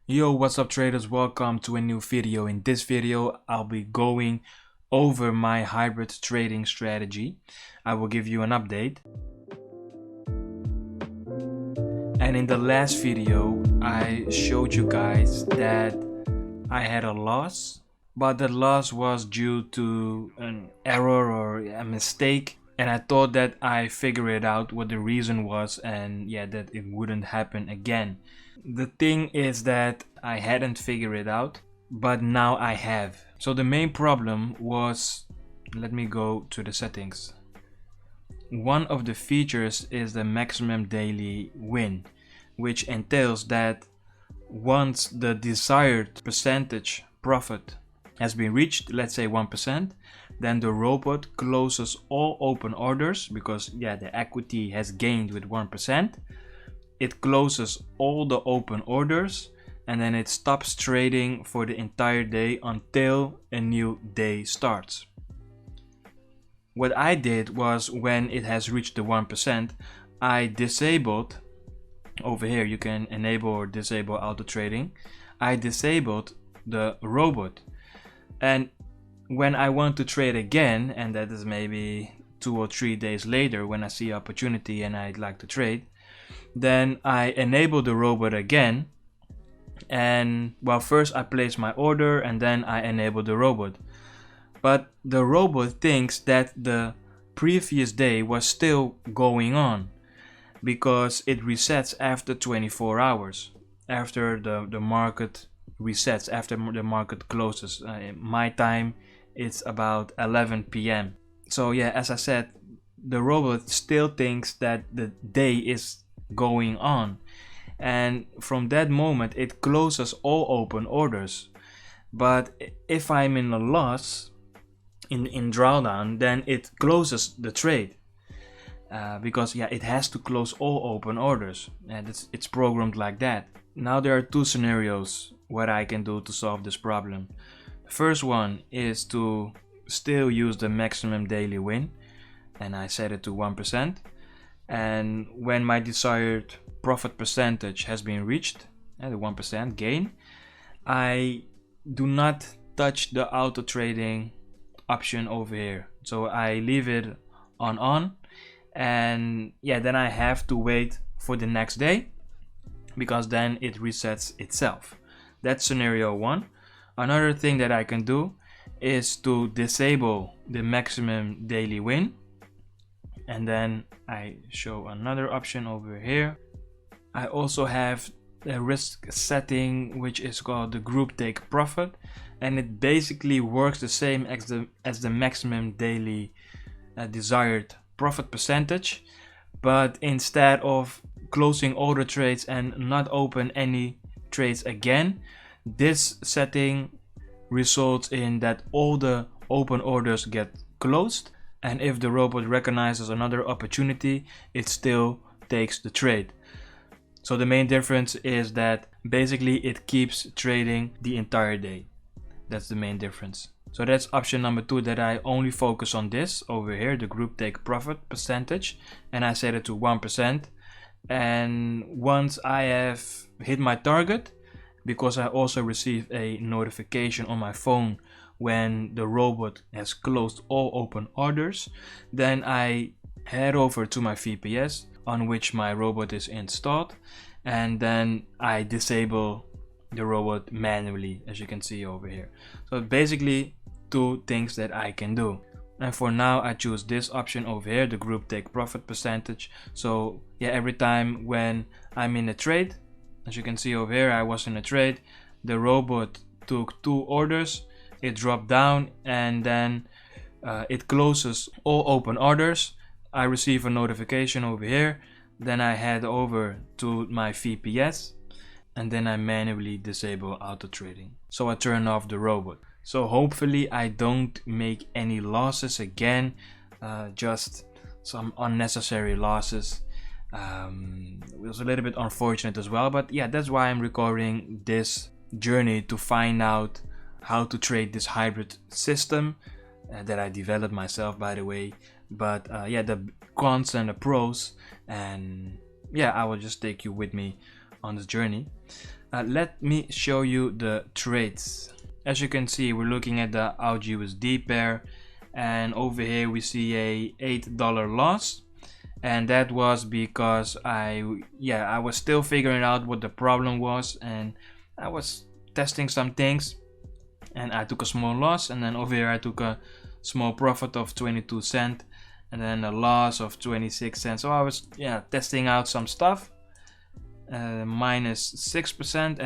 Yo, what's up traders? Welcome to a new video. In this video, I'll be going over my hybrid trading strategy. I will give you an update. And in the last video, I showed you guys that I had a loss, but the loss was due to an error or a mistake. And I thought that I figured out what the reason was, and that it wouldn't happen again. The thing is that I hadn't figured it out, but now I have. So the main problem was, let me go to the settings. One of the features is the maximum daily win, which entails that once the desired percentage profit has been reached, let's say 1%, then the robot closes all open orders because the equity has gained with 1%. It closes all the open orders and then it stops trading for the entire day until a new day starts. What I did was, when it has reached the 1%, I disabled, over here you can enable or disable auto trading. I disabled the robot, and when I want to trade again, and that is maybe 2 or 3 days later when I see opportunity and I'd like to trade, then I enable the robot again, and well, first I place my order and then I enable the robot. But the robot thinks that the previous day was still going on because it resets after 24 hours, after the market resets, after the market closes. My time, it's about 11 p.m. So as I said, the robot still thinks that the day is going on, and from that moment it closes all open orders. But if I'm in a loss in drawdown, then it closes the trade because it has to close all open orders, and it's programmed like that. Now there are two scenarios what I can do to solve this problem. The first one is to still use the maximum daily win, and I set it to 1%. And when my desired profit percentage has been reached, the 1% gain, I do not touch the auto trading option over here. So I leave it on, and then I have to wait for the next day because then it resets itself. That's scenario one. Another thing that I can do is to disable the maximum daily win, and then I show another option over here. I also have a risk setting which is called the group take profit, and it basically works the same as the maximum daily desired profit percentage, but instead of closing all the trades and not open any trades again, this setting results in that all the open orders get closed, and if the robot recognizes another opportunity, it still takes the trade. So the main difference is that basically it keeps trading the entire day. That's the main difference. So that's option number 2, that I only focus on this over here, the group take profit percentage, and I set it to 1%. And once I have hit my target, because I also receive a notification on my phone when the robot has closed all open orders, then I head over to my VPS on which my robot is installed, and then I disable the robot manually, as you can see over here. So basically 2 things that I can do. And for now I choose this option over here, the group take profit percentage. So every time when I'm in a trade, as you can see over here, I was in a trade, the robot took 2 orders, it dropped down, and then it closes all open orders. I receive a notification over here, then I head over to my VPS, and then I manually disable auto trading. So I turn off the robot. So hopefully I don't make any losses again, just some unnecessary losses. It was a little bit unfortunate as well, but that's why I'm recording this journey, to find out how to trade this hybrid system that I developed myself, by the way. But the cons and the pros, and I will just take you with me on this journey. Let me show you the trades. As you can see, we're looking at the AUD/USD pair, and over here we see a $8 loss, and that was because I was still figuring out what the problem was, and I was testing some things, and I took a small loss, and then over here I took a small profit of 22 cents, and then a loss of 26 cents. So I was testing out some stuff, minus 6%,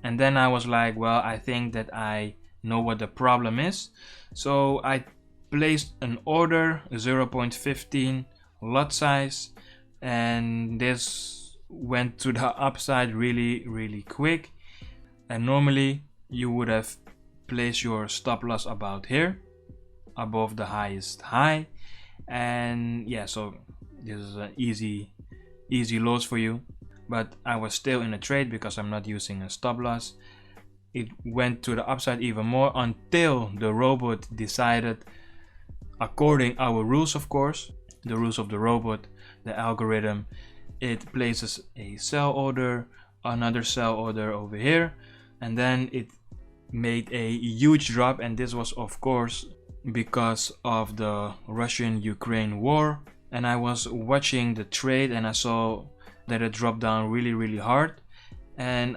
and then I was like, well, I think that I know what the problem is. So I placed an order, 0.15 lot size, and this went to the upside really quick. And normally you would have placed your stop loss about here, above the highest high, and so this is an easy loss for you. But I was still in a trade because I'm not using a stop loss. It went to the upside even more until the robot decided, according our rules, of course, the rules of the robot, the algorithm, it places a sell order, another sell order over here, and then it made a huge drop. And this was, of course, because of the Russian-Ukraine war. And I was watching the trade, and I saw that it dropped down really hard, and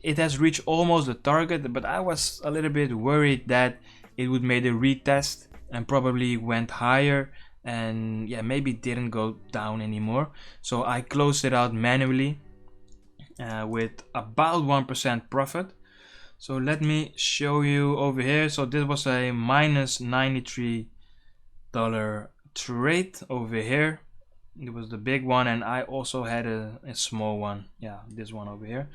it has reached almost the target, but I was a little bit worried that it would make a retest and probably went higher, and maybe didn't go down anymore. So I closed it out manually with about 1% profit. So let me show you over here. So this was a minus $93 trade over here. It was the big one, and I also had a small one, this one over here.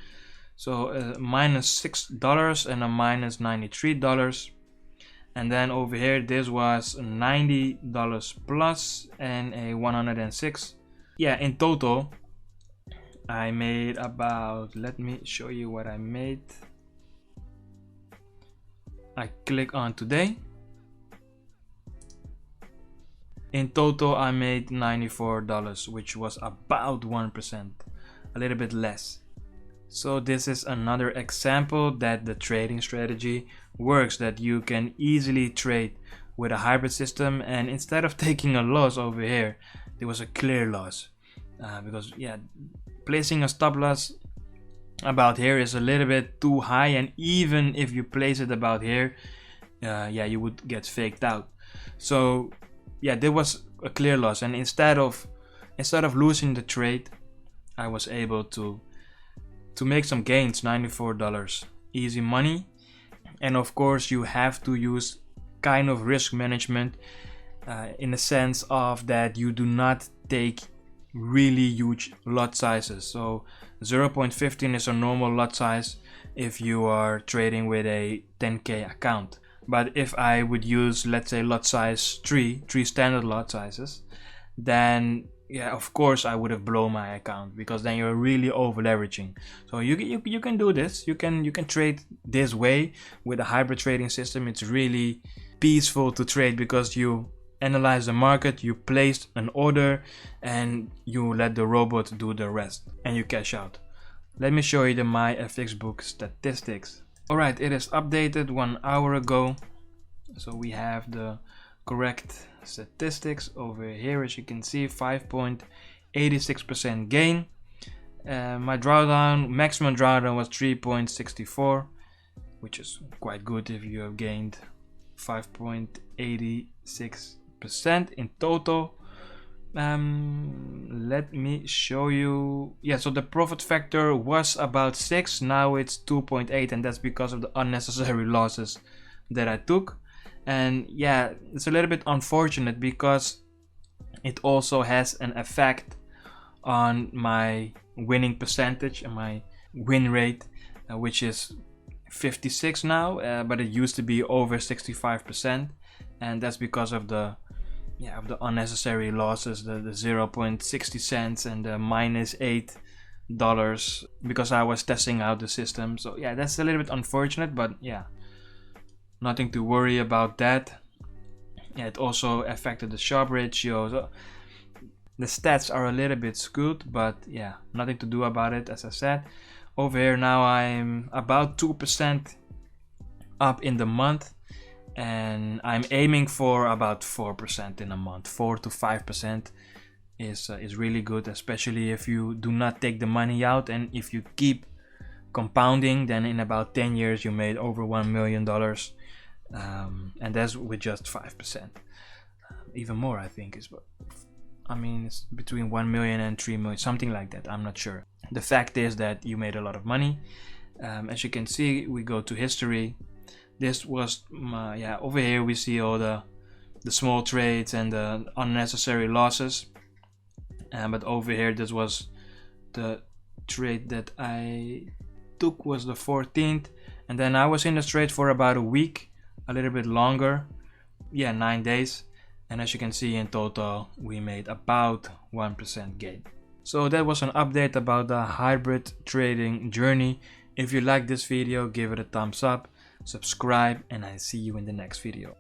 So minus $6 and a minus $93, and then over here this was $90 plus and a 106. In total I made about, let me show you what I made. I click on today. In total I made $94, which was about 1%, a little bit less. So this is another example that the trading strategy works, that you can easily trade with a hybrid system. And instead of taking a loss over here, there was a clear loss, because placing a stop loss about here is a little bit too high, and even if you place it about here, you would get faked out. So there was a clear loss, and instead of losing the trade, I was able to make some gains, $94, easy money. And of course you have to use kind of risk management, in the sense of that you do not take really huge lot sizes. So 0.15 is a normal lot size if you are trading with a 10k account. But if I would use, let's say, lot size 3 standard lot sizes, then of course I would have blown my account, because then you're really over leveraging. So you can do this. You can trade this way with a hybrid trading system. It's really peaceful to trade because you analyze the market, you place an order, and you let the robot do the rest, and you cash out. Let me show you the My FX book statistics. Alright, it is updated 1 hour ago, so we have the correct statistics over here. As you can see, 5.86% gain. My maximum drawdown was 3.64, which is quite good if you have gained 5.86% in total. Let me show you. So the profit factor was about 6, now it's 2.8, and that's because of the unnecessary losses that I took. And it's a little bit unfortunate because it also has an effect on my winning percentage and my win rate, which is 56 now, but it used to be over 65%, and that's because of the unnecessary losses, the 0.60 cents and the minus $8, because I was testing out the system. So that's a little bit unfortunate, but nothing to worry about that. It also affected the Sharpe ratio. So the stats are a little bit skewed, but nothing to do about it, as I said. Over here now I'm about 2% up in the month, and I'm aiming for about 4% in a month. 4 to 5% is really good, especially if you do not take the money out, and if you keep compounding, then in about 10 years you made over $1 million, and that's with just 5%. Even more, I think, it's between 1 million and 3 million, something like that. I'm not sure. The fact is that you made a lot of money. As you can see, we go to history. This was over here we see all the small trades and the unnecessary losses, but over here this was the trade that I took, was the 14th, and then I was in the trade for about a week, a little bit longer, 9 days, and as you can see, in total we made about 1% gain. So that was an update about the hybrid trading journey. If you like this video, give it a thumbs up, subscribe, and I see you in the next video.